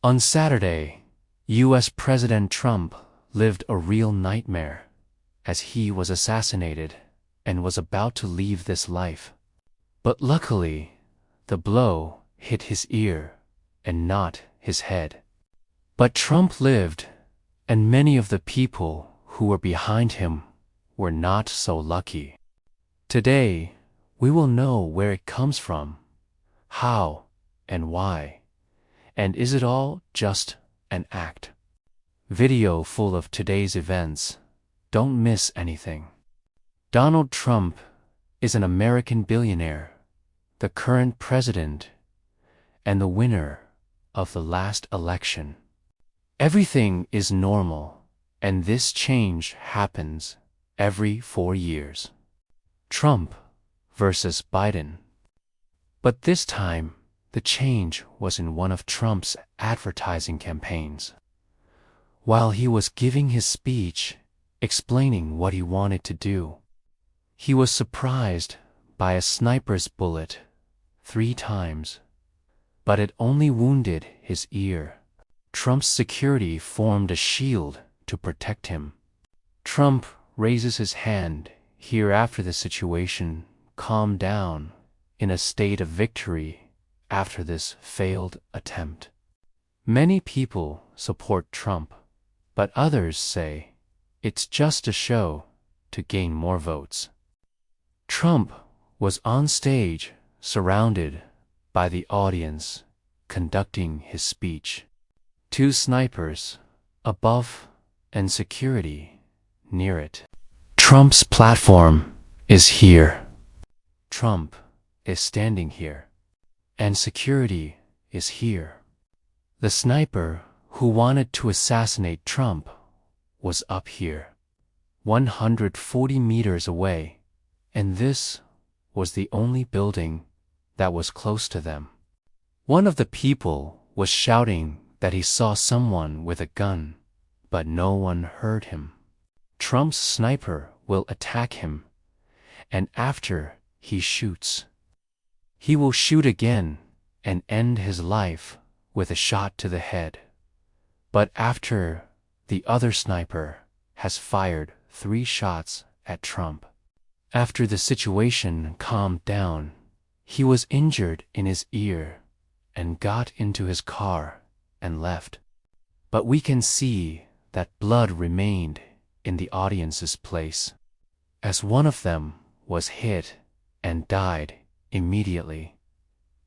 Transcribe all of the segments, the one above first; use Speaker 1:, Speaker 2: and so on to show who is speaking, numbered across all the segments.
Speaker 1: On Saturday, U.S. President Trump lived a real nightmare as he was assassinated and was about to leave this life. But luckily, the blow hit his ear and not his head. But Trump lived, and many of the people who were behind him were not so lucky. Today, we will know where it comes from, how and why, and is it all just an act? Video full of today's events. Don't miss anything. Donald Trump is an American billionaire, the current president, and the winner of the last election. Everything is normal, and this change happens every 4 years. Trump versus Biden. But this time, the change was in one of Trump's advertising campaigns. While he was giving his speech, explaining what he wanted to do, he was surprised by a sniper's bullet 3 times, but it only wounded his ear. Trump's security formed a shield to protect him. Trump raises his hand here after the situation calmed down in a state of victory after this failed attempt. Many people support Trump, but others say it's just a show to gain more votes. Trump was on stage surrounded by the audience conducting his speech. 2 snipers above and security near it. Trump's platform is here. Trump is standing here, and security is here. The sniper who wanted to assassinate Trump was up here, 140 meters away, and this was the only building that was close to them. One of the people was shouting that he saw someone with a gun, but no one heard him. Trump's sniper will attack him, and after he shoots, he will shoot again and end his life with a shot to the head. But after the other sniper has fired 3 shots at Trump, after the situation calmed down, he was injured in his ear and got into his car and left. But we can see that blood remained in the audience's place, as one of them was hit and died immediately,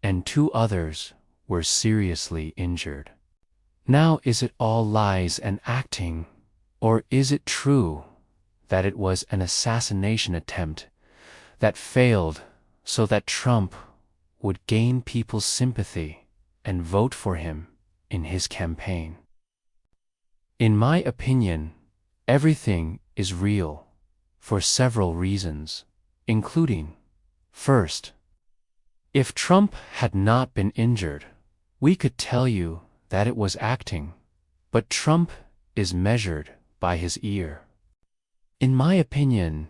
Speaker 1: and 2 others were seriously injured. Now, is it all lies and acting, or is it true that it was an assassination attempt that failed so that Trump would gain people's sympathy and vote for him in his campaign? In my opinion, everything is real for several reasons, including, first, if Trump had not been injured, we could tell you that it was acting, but Trump is measured by his ear. In my opinion,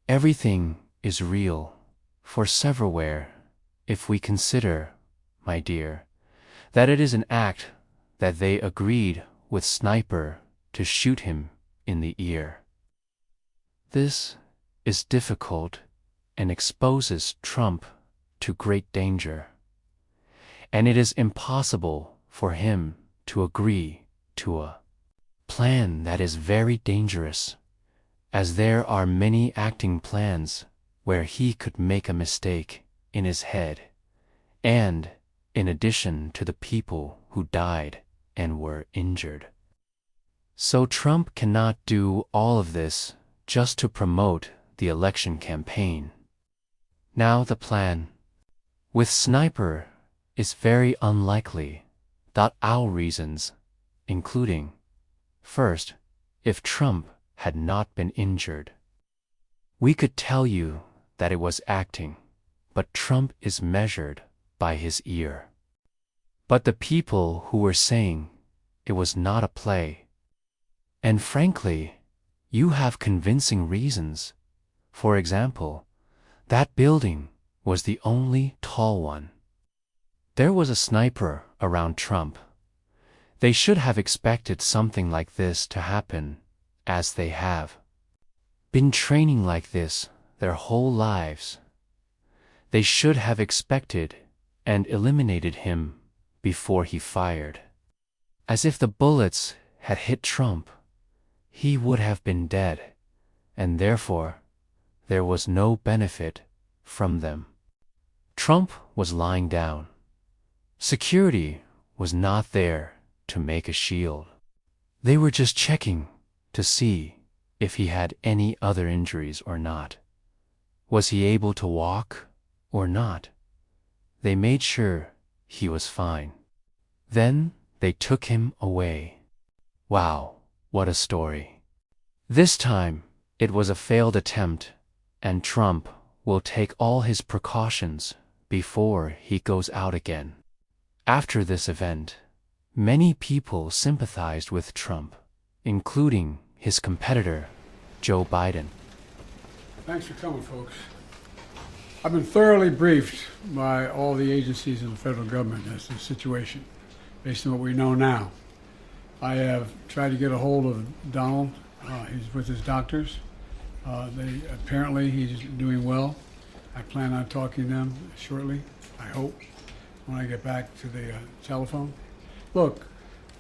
Speaker 1: everything is real for severalwhere if we consider, my dear, that it is an act that they agreed with sniper to shoot him in the ear. This is difficult and exposes Trump to great danger, and it is impossible for him to agree to a plan that is very dangerous, as there are many acting plans where he could make a mistake in his head, and in addition to the people who died and were injured. So Trump cannot do all of this just to promote the election campaign. Now the plan with sniper is very unlikely. Our reasons, including, first, if Trump had not been injured, we could tell you that it was acting, but Trump is measured by his ear. But the people who were saying it was not a play, and frankly, you have convincing reasons. For example, that building was the only tall one. There was a sniper around Trump. They should have expected something like this to happen, as they have been training like this their whole lives. They should have expected and eliminated him before he fired. As if the bullets had hit Trump, he would have been dead, and therefore there was no benefit from them. Trump was lying down. Security was not there to make a shield. They were just checking to see if he had any other injuries or not. Was he able to walk or not? They made sure he was fine. Then they took him away. Wow, what a story. This time, it was a failed attempt, and Trump will take all his precautions before he goes out again. After this event, many people sympathized with Trump, including his competitor, Joe Biden.
Speaker 2: Thanks for coming, folks. I've been thoroughly briefed by all the agencies in the federal government as to the situation, based on what we know now. I have tried to get a hold of Donald. He's with his doctors. Apparently he's doing well. I plan on talking to them shortly, I hope, when I get back to the telephone. Look,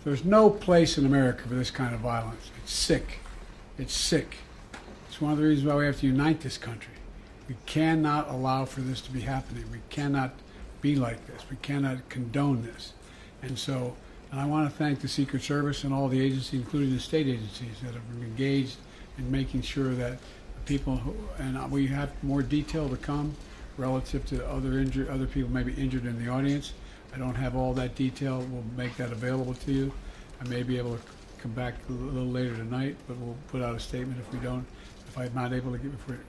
Speaker 2: there's no place in America for this kind of violence. It's sick. It's sick. It's one of the reasons why we have to unite this country. We cannot allow for this to be happening. We cannot be like this. We cannot condone this. And I want to thank the Secret Service and all the agencies, including the state agencies, that have been engaged in making sure that people and we have more detail to come relative to other people maybe injured in the audience. I don't have all that detail. We'll make that available to you. I may be able to come back a little later tonight, but we'll put out a statement if I'm not able to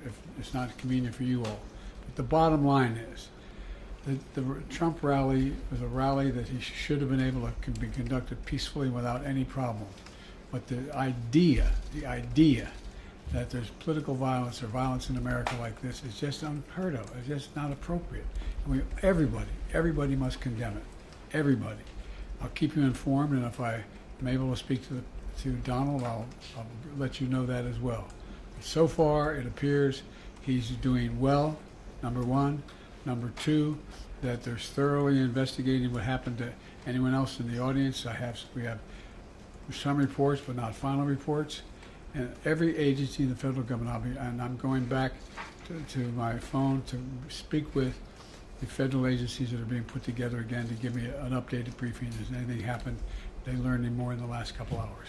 Speaker 2: if it's not convenient for you all. But the bottom line is that the Trump rally was a rally that he should have been able to be conducted peacefully without any problem. But the idea that there's political violence or violence in America like this is just unheard of. It's just not appropriate. And everybody must condemn it. Everybody. I'll keep you informed, and if I am able to speak to Donald, I'll let you know that as well. But so far, it appears he's doing well, number one. Number two, that they're thoroughly investigating what happened to anyone else in the audience. We have some reports, but not final reports. And every agency in the federal government, I'm going back to my phone to speak with the federal agencies that are being put together again to give me an updated briefing. Has anything happened? They learned any more in the last couple hours.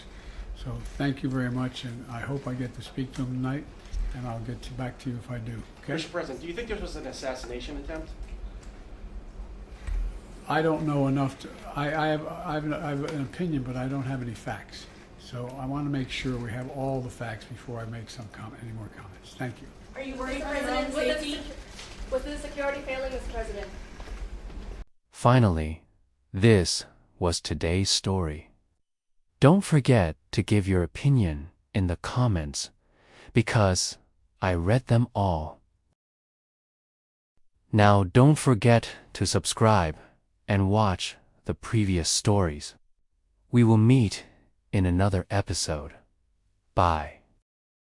Speaker 2: So thank you very much, and I hope I get to speak to them tonight, and I'll get back to you if I do. Okay?
Speaker 3: Mr. President, do you think this was an assassination attempt?
Speaker 2: I don't know enough to. I have an opinion, but I don't have any facts. So I want to make sure we have all the facts before I make any more comments. Thank you.
Speaker 4: Are you worried, President, with the security failing, Mr. President?
Speaker 1: Finally, this was today's story. Don't forget to give your opinion in the comments, because I read them all. Now don't forget to subscribe and watch the previous stories. We will meet in another episode. Bye.